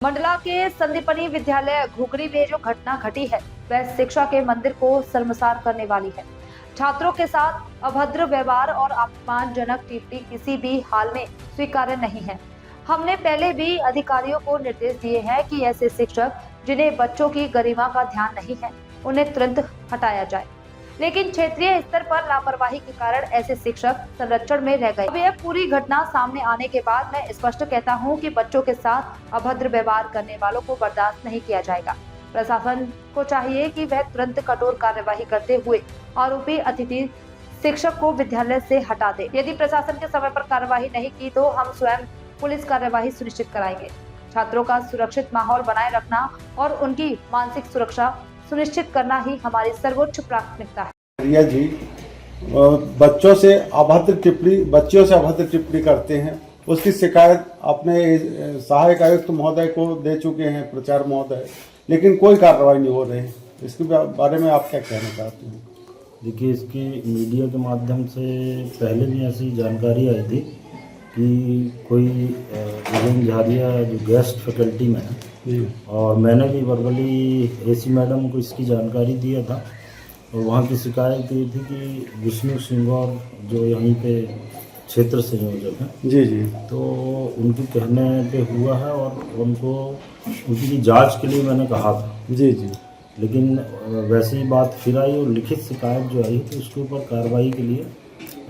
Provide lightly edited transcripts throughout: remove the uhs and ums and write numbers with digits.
मंडला के संदीपनी विद्यालय घुघरी में जो घटना घटी है वह शिक्षा के मंदिर को शर्मसार करने वाली है। छात्रों के साथ अभद्र व्यवहार और अपमानजनक टिप्पणी किसी भी हाल में स्वीकार्य नहीं है। हमने पहले भी अधिकारियों को निर्देश दिए हैं कि ऐसे शिक्षक जिन्हें बच्चों की गरिमा का ध्यान नहीं है उन्हें तुरंत हटाया जाए, लेकिन क्षेत्रीय स्तर पर लापरवाही के कारण ऐसे शिक्षक संरक्षण में रह गए। अब यह पूरी घटना सामने आने के बाद मैं स्पष्ट कहता हूं कि बच्चों के साथ अभद्र व्यवहार करने वालों को बर्दाश्त नहीं किया जाएगा। प्रशासन को चाहिए कि वह तुरंत कठोर कार्यवाही करते हुए आरोपी अतिथि शिक्षक को विद्यालय से हटा दे। यदि प्रशासन के समय पर कार्यवाही नहीं की तो हम स्वयं पुलिस कार्यवाही सुनिश्चित कराएंगे। छात्रों का सुरक्षित माहौल बनाए रखना और उनकी मानसिक सुरक्षा सुनिश्चित करना ही हमारी सर्वोच्च प्राथमिकता है। रिया जी बच्चों से अभद्र टिप्पणी करते हैं, उसकी शिकायत अपने सहायक आयुक्त महोदय को दे चुके हैं, प्रचार महोदय, लेकिन कोई कार्रवाई नहीं हो रही है। इसके बारे में आप क्या कहना चाहते हैं? देखिए, इसकी मीडिया के माध्यम से पहले भी ऐसी जानकारी आई थी कि कोई विजन झारिया जो गेस्ट फैकल्टी में है, और मैंने भी वर्बली एसी मैडम को इसकी जानकारी दिया था और वहाँ की शिकायत ये थी कि विष्णु सिंगौर जो यहीं पे क्षेत्र संयोजक हैं जी, तो उनके कहने पे हुआ है और उनको उनकी जांच के लिए मैंने कहा था जी, लेकिन वैसे ही बात फिर आई और लिखित शिकायत जो आई थी उसके ऊपर कार्रवाई के लिए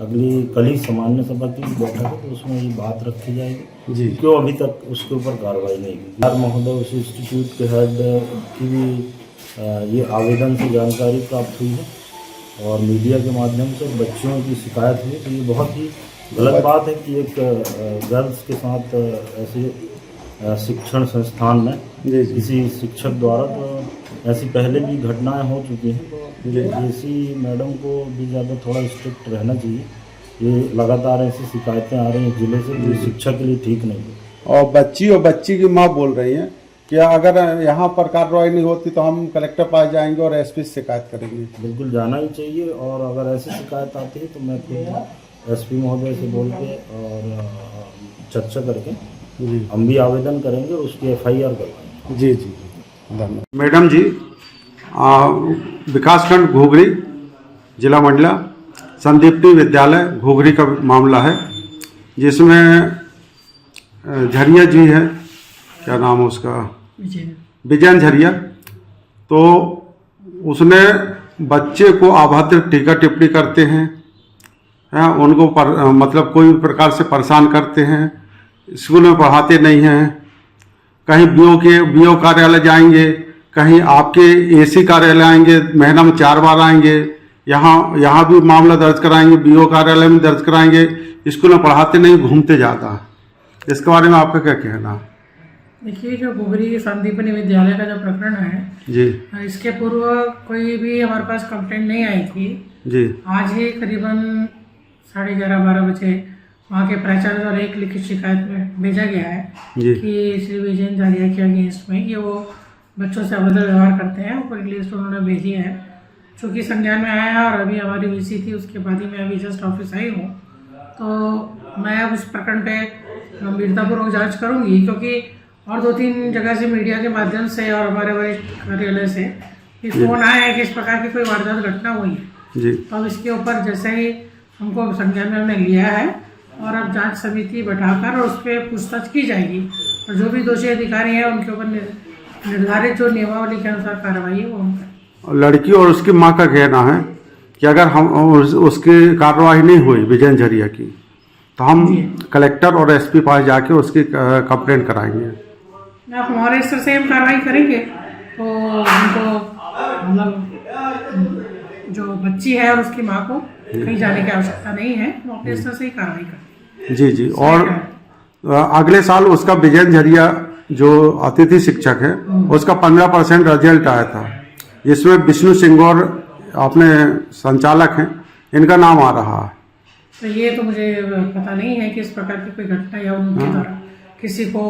अगली कल ही सामान्य सभा की बैठक है तो उसमें ये बात रखी जाएगी जी। क्यों अभी तक उसके ऊपर कार्रवाई नहीं की। महोदय उस इंस्टीट्यूट के हेड की भी ये आवेदन से जानकारी प्राप्त हुई है और मीडिया के माध्यम से बच्चों की शिकायत हुई, तो ये बहुत ही गलत बात है कि एक गर्ल्स के साथ ऐसे शिक्षण संस्थान में किसी शिक्षक द्वारा, तो ऐसी पहले भी घटनाएं हो चुकी हैं। तो एसी मैडम को भी ज़्यादा थोड़ा स्ट्रिक्ट रहना चाहिए। ये लगातार ऐसी शिकायतें आ रही हैं जिले से, जो शिक्षा के लिए ठीक नहीं है। और बच्ची की माँ बोल रही हैं कि अगर यहाँ पर कार्रवाई नहीं होती तो हम कलेक्टर पास जाएंगे और एसपी से शिकायत करेंगे। बिल्कुल जाना ही चाहिए, और अगर ऐसी शिकायत आती है तो मैं खुद एसपी महोदय से बोल के और चर्चा करके हम भी आवेदन करेंगे और उसकी FIR करवाएंगे। जी, धन्यवाद। मैडम जी, विकासखंड घुघरी, जिला मंडला, संदीपनी विद्यालय घुघरी का मामला है, जिसमें झरिया जी है, क्या नाम है उसका, विजयन झरिया, तो उसने बच्चे को अभद्र टीका टिप्पणी करते हैं, उनको मतलब कोई भी प्रकार से परेशान करते हैं, स्कूल में पढ़ाते नहीं हैं, कहीं बीओ कार्यालय जाएंगे, कहीं आपके एसी कार्यालय आएंगे, महीना में 4 बार आएंगे, यहाँ भी मामला दर्ज कराएंगे, बीओ कार्यालय में दर्ज कराएंगे, स्कूल में पढ़ाते नहीं, घूमते ज़्यादा। इसके बारे में आपका क्या कहना? देखिए, जो घुघरी संदीपनी विद्यालय का जो प्रकरण है जी, इसके पूर्व कोई भी हमारे पास कंप्लेंट नहीं आई थी जी। आज ही करीबन 11:30-12 बजे वहाँ के प्राचार्य द्वारा एक लिखित शिकायत में भेजा गया है कि श्री विजयन झारिया के अगेंस्ट में कि वो बच्चों से अभद्र व्यवहार करते हैं। ऊपर लिस्ट उन्होंने भेजी है, चूँकि संज्ञान में आया है और अभी हमारी VC थी, उसके बाद ही मैं अभी जस्ट ऑफिस आई हूँ, तो मैं अब उस प्रकरण पे गंभीरतापूर्वक जांच करूँगी, क्योंकि और 2-3 जगह से मीडिया के माध्यम से और हमारे वरिष्ठ कार्यालय से फोन आया है कि इस प्रकार की कोई वारदात घटना हुई है। तो अब इसके ऊपर जैसे ही हमको संज्ञान में हमने लिया है और अब जांच समिति बैठाकर उस पर पूछताछ की जाएगी और जो भी दोषी अधिकारी हैं उनके ऊपर निर्धारित जो नियमावली के अनुसार कार्रवाई है वो हम करें। लड़की और उसकी माँ का कहना है कि अगर हम उसकी कार्रवाई नहीं हुई विजयन झरिया की तो हम कलेक्टर और एसपी पास जाके उसकी कंप्लेंट कराएंगे। आप हमारे स्तर से हम कार्रवाई करेंगे तो उनको मतलब जो बच्ची है और उसकी माँ को कहीं जाने की आवश्यकता नहीं है, हम अपने स्तर से ही कार्रवाई करेंगे। जी। और अगले साल उसका विजयन झरिया जो अतिथि शिक्षक है उसका 15% रिजल्ट आया था, जिसमें विष्णु सिंगौर अपने संचालक हैं, इनका नाम आ रहा है। तो ये तो मुझे पता नहीं है कि इस प्रकार की कोई घटना या उनके द्वारा किसी को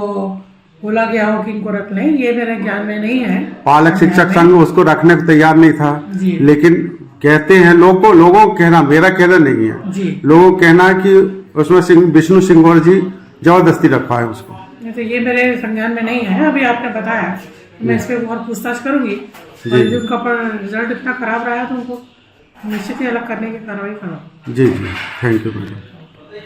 बोला गया हो कि इनको रख लें, ये मेरे ज्ञान में नहीं है। पालक शिक्षक संघ उसको रखने को तैयार नहीं था, लेकिन कहते हैं लोगों को कहना, मेरा कहना नहीं है, लोगों को कहना है कि उसमें विष्णु सिंगौर जी जबरदस्ती रखवाए उसको। नहीं तो ये मेरे संज्ञान में नहीं है। अभी आपने बताया, मैं इस पर और पूछताछ करूंगी। और यदि उनका रिजल्ट इतना खराब रहा है तो उनको निश्चित ही अलग करने की कार्रवाई करो। जी जी, थैंक यू मैडम।